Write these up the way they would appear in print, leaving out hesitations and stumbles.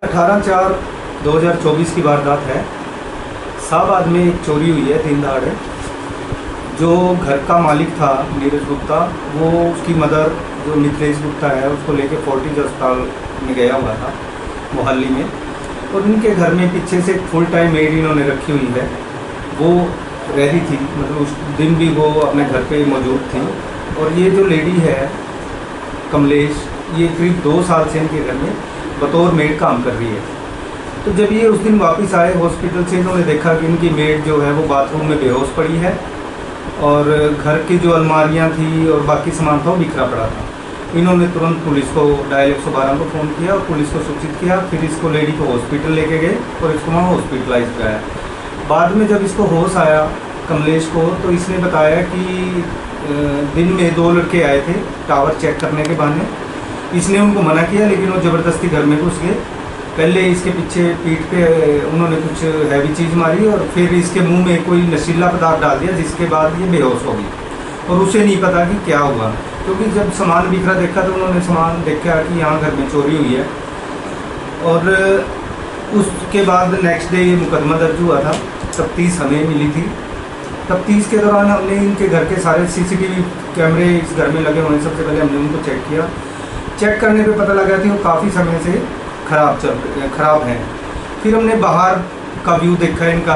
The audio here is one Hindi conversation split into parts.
18/4/2024 की वारदात है। शाहबाद में एक चोरी हुई है दिन दहाड़े। जो घर का मालिक था नीरज गुप्ता, वो उसकी मदर जो मिथिलेश गुप्ता है उसको लेके फोर्टिज अस्पताल में गया हुआ था मोहाली में। और उनके घर में पीछे से फुल टाइम मेड इन्होंने रखी हुई है, वो रह रही थी, मतलब उस दिन भी वो अपने घर पे मौजूद थी। और ये जो लेडी है कमलेश, ये करीब 2 साल से इनके घर में बतौर मेड काम कर रही है। तो जब ये उस दिन वापस आए हॉस्पिटल से, इन्होंने देखा कि इनकी मेड जो है वो बाथरूम में बेहोश पड़ी है और घर की जो अलमारियां थी और बाकी सामान था वो बिखरा पड़ा था। इन्होंने तुरंत पुलिस को डायल 112 को फ़ोन किया और पुलिस को सूचित किया। फिर इसको लेडी को हॉस्पिटल लेके गए और इसको वहाँ हॉस्पिटलाइज कराया। बाद में जब इसको होश आया कमलेश को, तो इसने बताया कि दिन में 2 लड़के आए थे टावर चेक करने के बहाने। इसने उनको मना किया, लेकिन वो ज़बरदस्ती घर में घुस गए। पहले इसके पीछे पीठ पे उन्होंने कुछ हैवी चीज़ मारी और फिर इसके मुंह में कोई नशीला पदार्थ डाल दिया, जिसके बाद ये बेहोश हो गई। और उसे नहीं पता कि क्या हुआ, क्योंकि जब सामान बिखरा देखा तो उन्होंने सामान देखा कि यहाँ घर में चोरी हुई है। और उसके बाद नेक्स्ट डे ये मुकदमा दर्ज हुआ था। तफ्तीश हमें मिली थी। तफ्तीश के दौरान हमने इनके घर के सारे CCTV कैमरे इस घर में लगे हुए हैं। सबसे पहले हमने उनको चेक किया। चेक करने पे पता लगा कि वो काफ़ी समय से ख़राब हैं। फिर हमने बाहर का व्यू देखा इनका,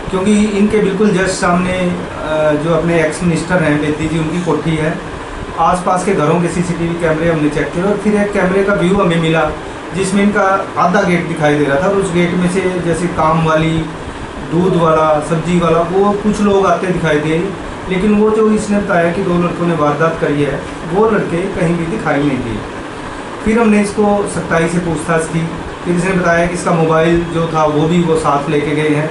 क्योंकि इनके बिल्कुल जस्ट सामने जो अपने एक्स मिनिस्टर हैं बेदी जी, उनकी कोठी है। आसपास के घरों के CCTV कैमरे हमने चेक किए और फिर एक कैमरे का व्यू हमें मिला जिसमें इनका आधा गेट दिखाई दे रहा था। और उस गेट में से जैसे काम वाली, दूध वाला, सब्जी वाला, वो कुछ लोग आते दिखाई दिए। लेकिन वो जो इसने बताया कि 2 लड़कों ने वारदात करी है, वो लड़के कहीं भी दिखाई नहीं दिए। फिर हमने इसको सख्ताई से पूछताछ की। फिर इसने बताया कि इसका मोबाइल जो था वो भी वो साथ लेके गए हैं।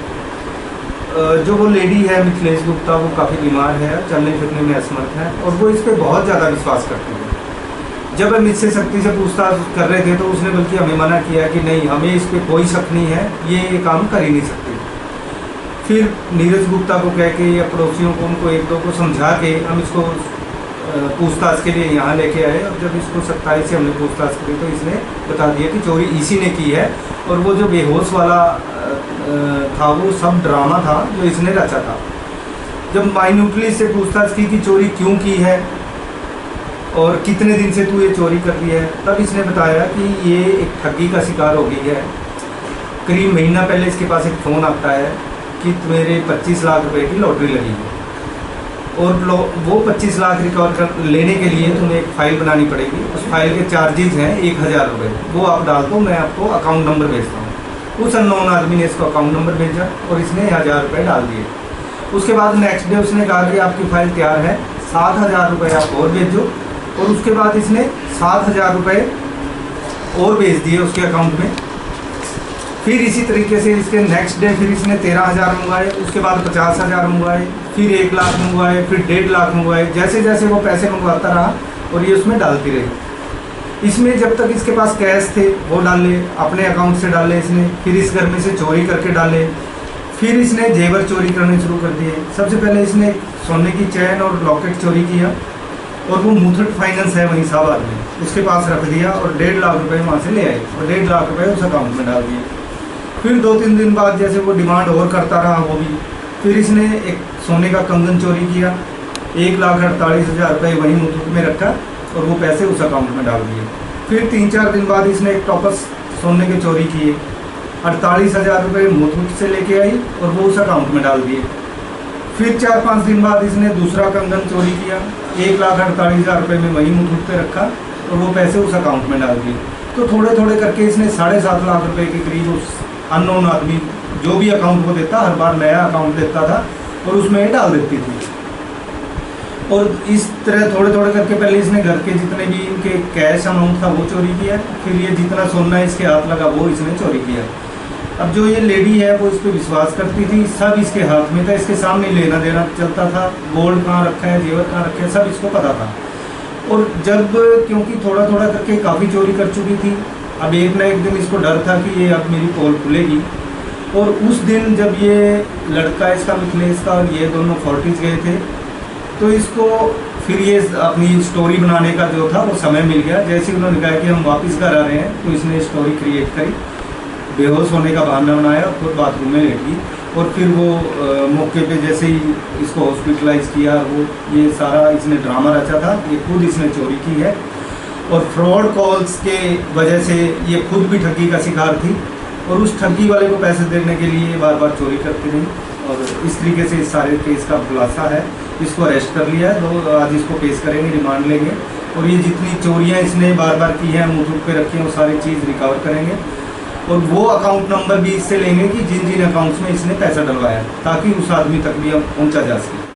जो वो लेडी है मिथिलेश गुप्ता, वो काफ़ी बीमार है, चलने फिरने में असमर्थ है और वो इस पर बहुत ज़्यादा विश्वास करती है। जब हम इससे सख्ती से पूछताछ कर रहे थे तो उसने बल्कि हमें मना किया कि नहीं, हमें इस पर कोई शक नहीं है, ये काम कर ही नहीं सकती। फिर नीरज गुप्ता को कह के या पड़ोसियों को, उनको 1-2 को समझा के हम इसको पूछताछ के लिए यहाँ लेके आए। और जब इसको सख्ताई से हमने पूछताछ करी तो इसने बता दिया कि चोरी इसी ने की है। और वो जो बेहोश वाला था वो सब ड्रामा था जो इसने रचा था। जब माइन्यूटली से पूछताछ की कि चोरी क्यों की है और कितने दिन से तू ये चोरी कर रही है, तब इसने बताया कि ये एक ठगी का शिकार हो गई है। करीब महीना पहले इसके पास एक फ़ोन आता है कि मेरे 25 लाख रुपए की लॉटरी लगी है और वो 25 लाख रिकवर कर लेने के लिए तुम्हें एक फ़ाइल बनानी पड़ेगी। उस फाइल के चार्जेज हैं 1000 रुपये, वो आप डाल दो, मैं आपको अकाउंट नंबर भेजता हूँ। उस अननोन आदमी ने इसको अकाउंट नंबर भेजा और इसने 1000 रुपये डाल दिए। उसके बाद नेक्स्ट डे उसने कहा कि आपकी फ़ाइल तैयार है, 7000 रुपये आप और भेजो। और उसके बाद इसने 7000 रुपये और भेज दिए उसके अकाउंट में। फिर इसी तरीके से इसके नेक्स्ट डे फिर इसने 13,000 मंगवाए, उसके बाद 50,000 मंगवाए, फिर 1 लाख मंगवाए, फिर 1.5 लाख मंगवाए। जैसे जैसे वो पैसे मंगवाता रहा और ये उसमें डालती रही। इसमें जब तक इसके पास कैश थे वो डाले, अपने अकाउंट से डाले इसने, फिर इस घर में से चोरी करके डाले। फिर इसने जेवर चोरी करने शुरू कर दिए। सबसे पहले इसने सोने की चैन और लॉकेट चोरी किया और वो मुथूट फाइनेंस है वहीं शाहबाद में, उसके पास रख दिया और 1.5 लाख रुपये वहाँ से ले आए और 1.5 लाख रुपये उस अकाउंट में डाल दिए। फिर 2-3 दिन बाद जैसे वो डिमांड और करता रहा वो भी, फिर इसने एक सोने का कंगन चोरी किया, 1,48,000 रुपये वहीं मुथूट में रखा और वो पैसे उस अकाउंट में डाल दिए। फिर 3-4 दिन बाद इसने एक टॉपस सोने के चोरी किए, 48,000 रुपये मुथूट से लेके आई और वो उस अकाउंट में डाल दिए। फिर 4-5 दिन बाद इसने दूसरा कंगन चोरी किया, 1,48,000 रुपये में वहीं मुथूट पे रखा और वो पैसे उस अकाउंट में डाल दिए। तो थोड़े थोड़े करके इसने 7.5 लाख रुपये के करीब उस अननोन आदमी जो भी अकाउंट को देता, हर बार नया अकाउंट देता था और उसमें डाल देती थी। और इस तरह थोड़े थोड़े करके पहले इसने घर के जितने भी इनके कैश अमाउंट था वो चोरी किया, फिर ये जितना सोना इसके हाथ लगा वो इसने चोरी किया। अब जो ये लेडी है वो इस पर विश्वास करती थी, सब इसके हाथ में था, इसके सामने लेना देना चलता था, गोल्ड कहाँ रखा है, जेवर कहाँ रखा है, सब इसको पता था। और जब क्योंकि थोड़ा थोड़ा करके काफ़ी चोरी कर चुकी थी, अब एक ना एक दिन इसको डर था कि ये अब मेरी पोल खुलेगी। और उस दिन जब ये लड़का इसका मिथिलेश का और ये दोनों फोर्टिज गए थे, तो इसको फिर ये अपनी स्टोरी बनाने का जो था वो समय मिल गया। जैसे उन्होंने कहा कि हम वापस घर आ रहे हैं, तो इसने स्टोरी क्रिएट करी बेहोश होने का बहाना बनाया और खुद बाथरूम में लेट गई। और फिर वो मौके पे जैसे ही इसको हॉस्पिटलाइज किया, वो ये सारा इसने ड्रामा रचा था, ये खुद इसने चोरी की है। और फ्रॉड कॉल्स के वजह से ये खुद भी ठगी का शिकार थी और उस ठगी वाले को पैसे देने के लिए बार बार चोरी करती रही। और इस तरीके से इस सारे केस का खुलासा है। इसको अरेस्ट कर लिया है, तो आज इसको पेश करेंगे, रिमांड लेंगे। और ये जितनी चोरियां इसने बार बार की हैं, मुठूक पे रखी हैं, वो सारी चीज़ रिकवर करेंगे। और वो अकाउंट नंबर भी इससे लेंगे कि जिन जिन अकाउंट्स में इसने पैसा डलवाया, ताकि उस आदमी तक भी पहुंचा जा सके।